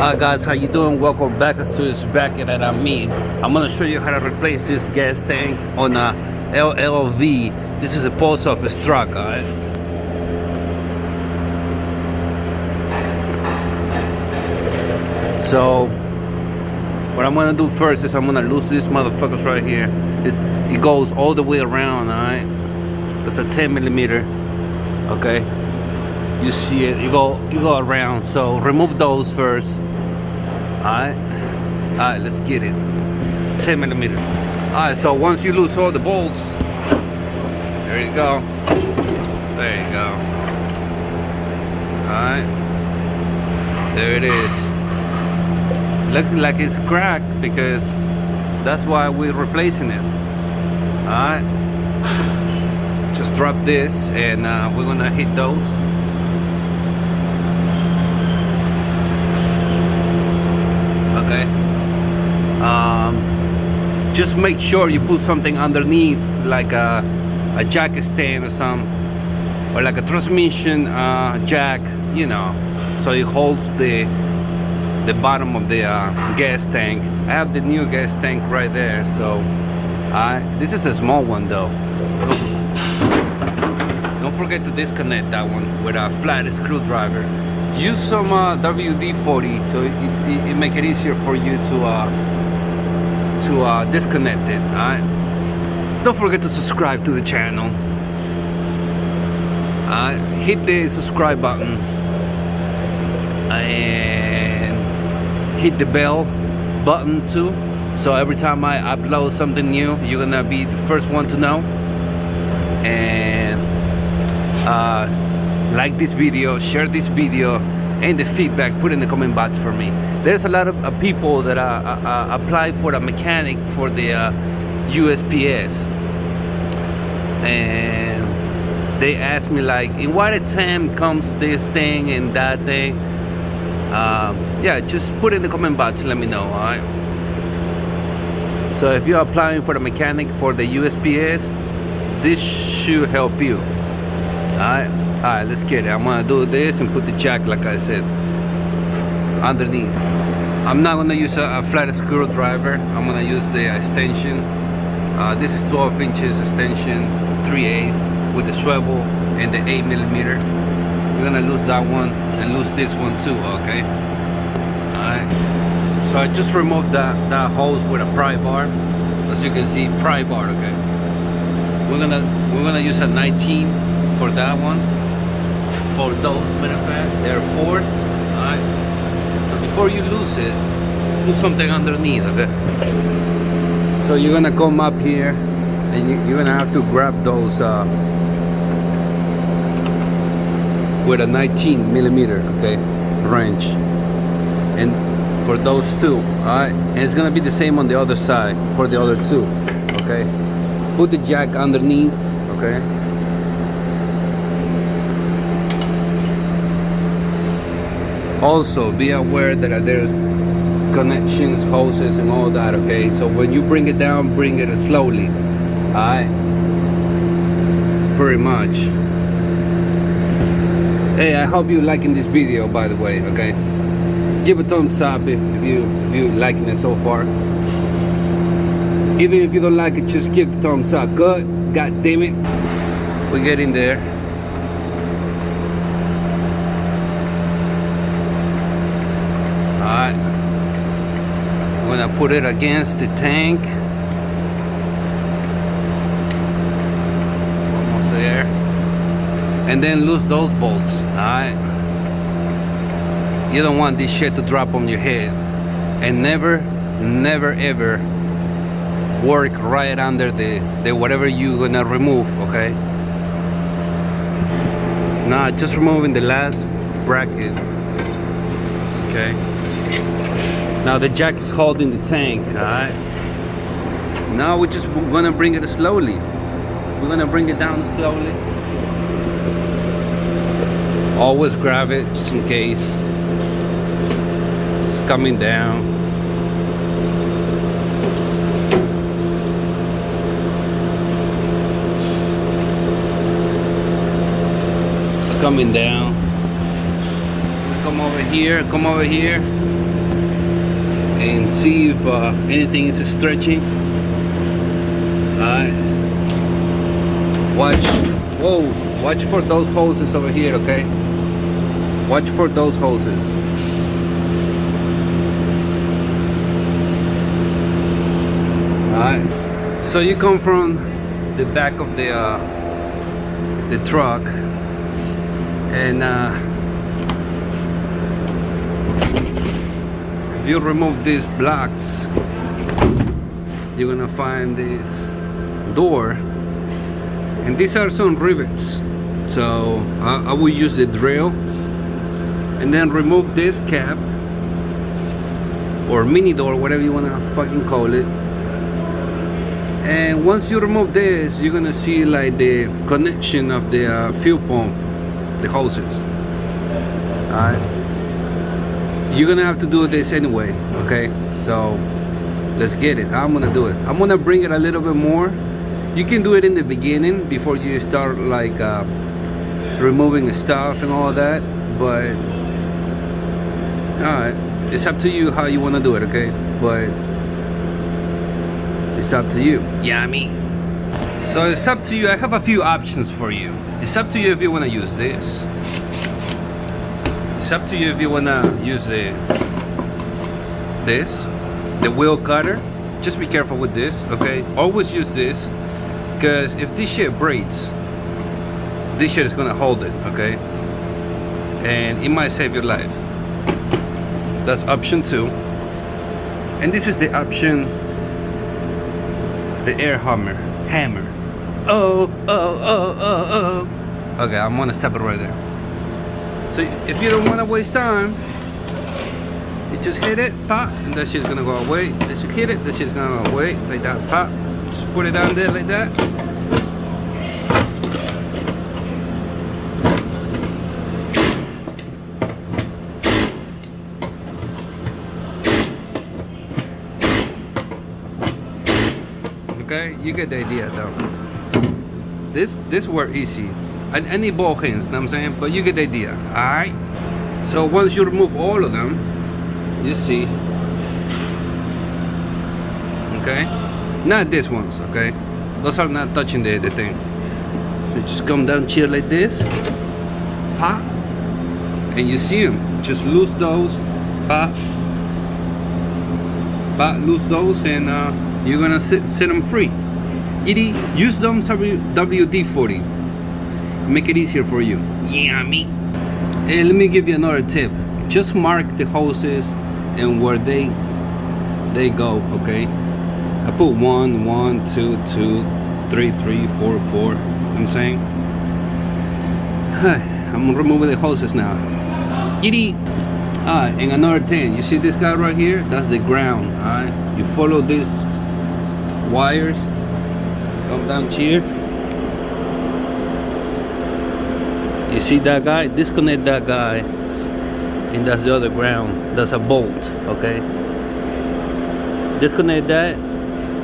Hi guys, how you doing? Welcome back to this bracket that I'm in. I'm gonna show you how to replace this gas tank on a LLV. This is a post office truck, alright? So what I'm gonna do first is I'm gonna lose this motherfuckers right here. It goes all the way around, alright? That's a 10 millimeter. Okay, you see it, you go around. So remove those first. Alright, let's get it. 10 millimeter. Alright, so once you lose all the bolts, there you go. There you go. Alright, there it is. Looks like it's cracked because that's why we're replacing it. Alright, just drop this and we're gonna hit those. Okay. Just make sure you put something underneath, like a jack stand or something, or like a transmission jack, you know, so it holds the bottom of the gas tank. I have the new gas tank right there, so this is a small one though. Don't forget to disconnect that one with a flat screwdriver. Use some WD-40 so it make it easier for you to disconnect it. Alright. Don't forget to subscribe to the channel. Hit the subscribe button and hit the bell button too. So every time I upload something new, you're gonna be the first one to know. And like this video, share this video, and the feedback put in the comment box for me. There's a lot of people that apply for a mechanic for the USPS, and they ask me like, in what attempt comes this thing and that thing. Yeah, just put in the comment box, let me know. All right, so if you're applying for the mechanic for the USPS, this should help you. Alright, let's get it. I'm gonna do this and put the jack, like I said, underneath. I'm not gonna use a flat screwdriver. I'm gonna use the extension. This is 12 inches extension, 3/8 with the swivel and the 8 millimeter. We're gonna lose that one and lose this one too. Okay. Alright. So I just removed that hose with a pry bar. As you can see, pry bar. Okay. We're gonna use a 19 for that one. For those, matter of fact, there are 4. Alright. But before you lose it, put something underneath, okay? So you're gonna come up here and you're gonna have to grab those with a 19 millimeter, okay, wrench. And for those 2, alright? And it's gonna be the same on the other side for the other 2, okay? Put the jack underneath, okay? Also, be aware that there's connections, hoses, and all that, okay? So when you bring it down, bring it slowly, alright? Pretty much. Hey, I hope you're liking this video, by the way, okay? Give a thumbs up if you liking it so far. Even if you don't like it, just give the thumbs up. Good. God damn it. We're getting there. Alright. I'm gonna put it against the tank. Almost there. And then lose those bolts. Alright. You don't want this shit to drop on your head. And never ever work right under the whatever you're gonna remove, okay? Now just removing the last bracket, okay? Now the jack is holding the tank, alright? Now we're just gonna bring it slowly. We're gonna bring it down slowly. Always grab it just in case. It's coming down. Coming down. Come over here, and see if anything is stretching. Alright. Watch for those hoses over here, okay? Watch for those hoses. Alright. So you come from the back of the truck, and if you remove these blocks, you're gonna find this door, and these are some rivets. So I will use the drill and then remove this cap or mini door, whatever you wanna fucking call it. And once you remove this, you're gonna see like the connection of the fuel pump, the hoses. Alright, you're gonna have to do this anyway, okay? So let's get it. I'm gonna do it. I'm gonna bring it a little bit more. You can do it in the beginning before you start like removing stuff and all that, but alright, it's up to you how you want to do it, okay? But it's up to you. Yeah, I mean, so it's up to you. I have a few options for you. It's up to you if you want to use this. It's up to you if you want to use the wheel cutter. Just be careful with this, okay? Always use this, because if this shit breaks, this shit is gonna hold it, okay? And it might save your life. That's option 2. And this is the option, the air hammer. Oh. Okay, I'm gonna stop it right there. So if you don't wanna waste time, you just hit it, pop, and that shit's gonna go away. Then you hit it, that shit's gonna go away, like that, pop. Just put it down there like that. Okay, you get the idea though. This work easy. I need both hands, know what I'm saying? But you get the idea, alright? So once you remove all of them, you see, okay? Not these ones, okay? Those are not touching the thing. They just come down here like this, pop, and you see them. Just loose those, pop, loose those, and you're gonna set them free. Use them WD-40. Make it easier for you. Yeah, me. Hey, let me give you another tip. Just mark the hoses and where they go, okay? I put 1, 2, 2, 3, 3, 4, 4. I'm saying. I'm removing the hoses now. And another thing, you see this guy right here? That's the ground. Alright, you follow these wires, come down here. You see that guy? Disconnect that guy, and that's the other ground. That's a bolt, okay? Disconnect that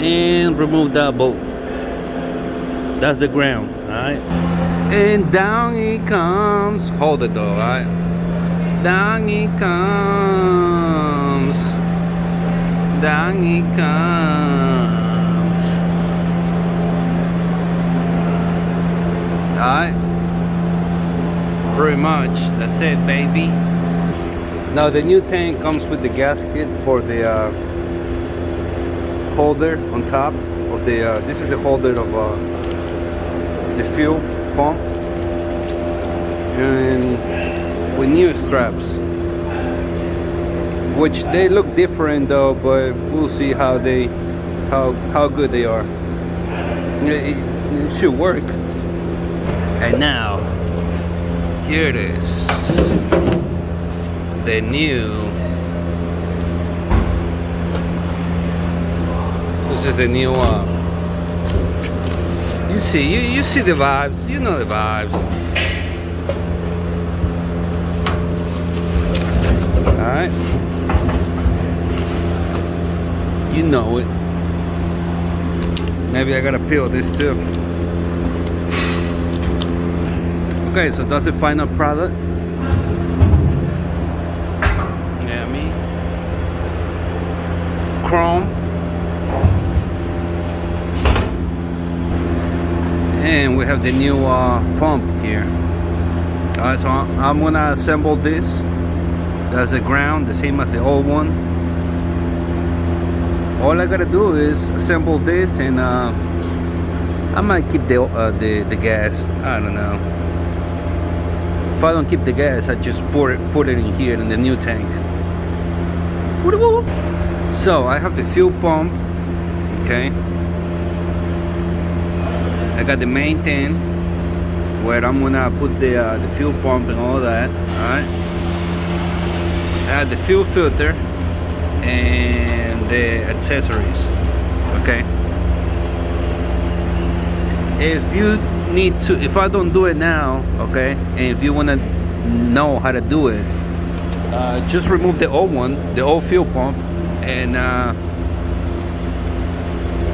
and remove that bolt. That's the ground, alright? And down it comes. Hold it though, alright? Down it comes. Down it comes. Alright? Pretty much. That's it, baby. Now the new tank comes with the gasket for the holder on top of the this is the holder of the fuel pump, and with new straps, which they look different though, but we'll see how good they are. It should work. And now here it is, the new, this is the new you see the vibes, you know the vibes. Alright, you know it. Maybe I gotta peel this too. Okay, so that's the final product. Yeah, me. chrome. And we have the new pump here. Alright, so I'm gonna assemble this. That's the ground, the same as the old one. All I gotta do is assemble this, and I might keep the gas. I don't know. If I don't keep the gas, I just put it in here in the new tank. So I have the fuel pump. Okay. I got the main tank where I'm gonna put the fuel pump and all that. All right. I have the fuel filter and the accessories. Okay. If I don't do it now, okay, and if you wanna know how to do it, just remove the old one, the old fuel pump, and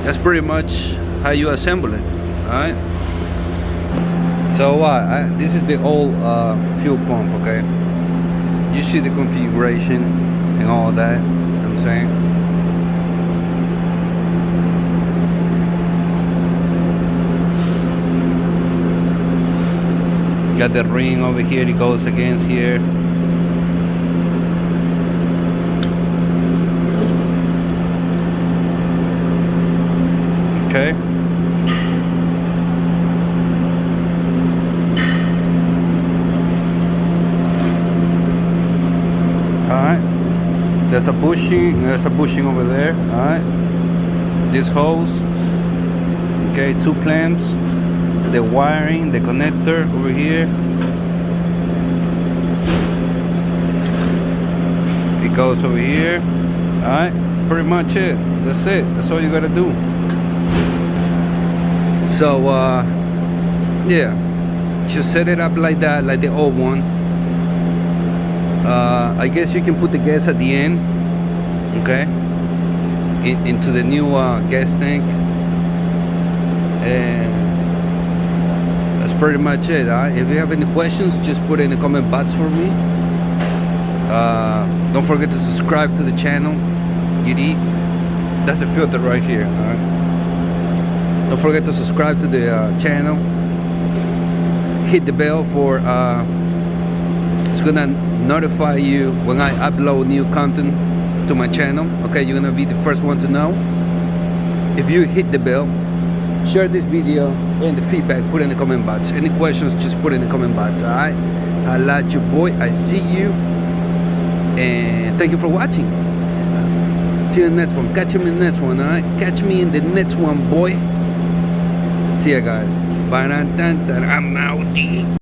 that's pretty much how you assemble it. Alright. So this is the old fuel pump, okay? You see the configuration and all that, you know what I'm saying? Got the ring over here, it goes against here. Okay. Alright, there's a bushing over there. Alright, this hose, okay, 2 clamps, the wiring, the connector over here. It goes over here. Alright, pretty much it. That's it. That's all you gotta do. So yeah, just set it up like that, like the old one. I guess you can put the gas at the end, okay, into the new gas tank, and that's pretty much it. If you have any questions, just put it in the comment box for me. Don't forget to subscribe to the channel. That's the filter right here. Don't forget to subscribe to the channel. Hit the bell for it's gonna notify you when I upload new content to my channel. Okay, you're gonna be the first one to know. If you hit the bell, share this video, and the feedback put in the comment box. Any questions, just put in the comment box. Alright, I like you, boy. I see you, and thank you for watching. See you in the next one. Catch me in the next one. Alright, catch me in the next one, boy. See ya, guys. Bye. I'm out.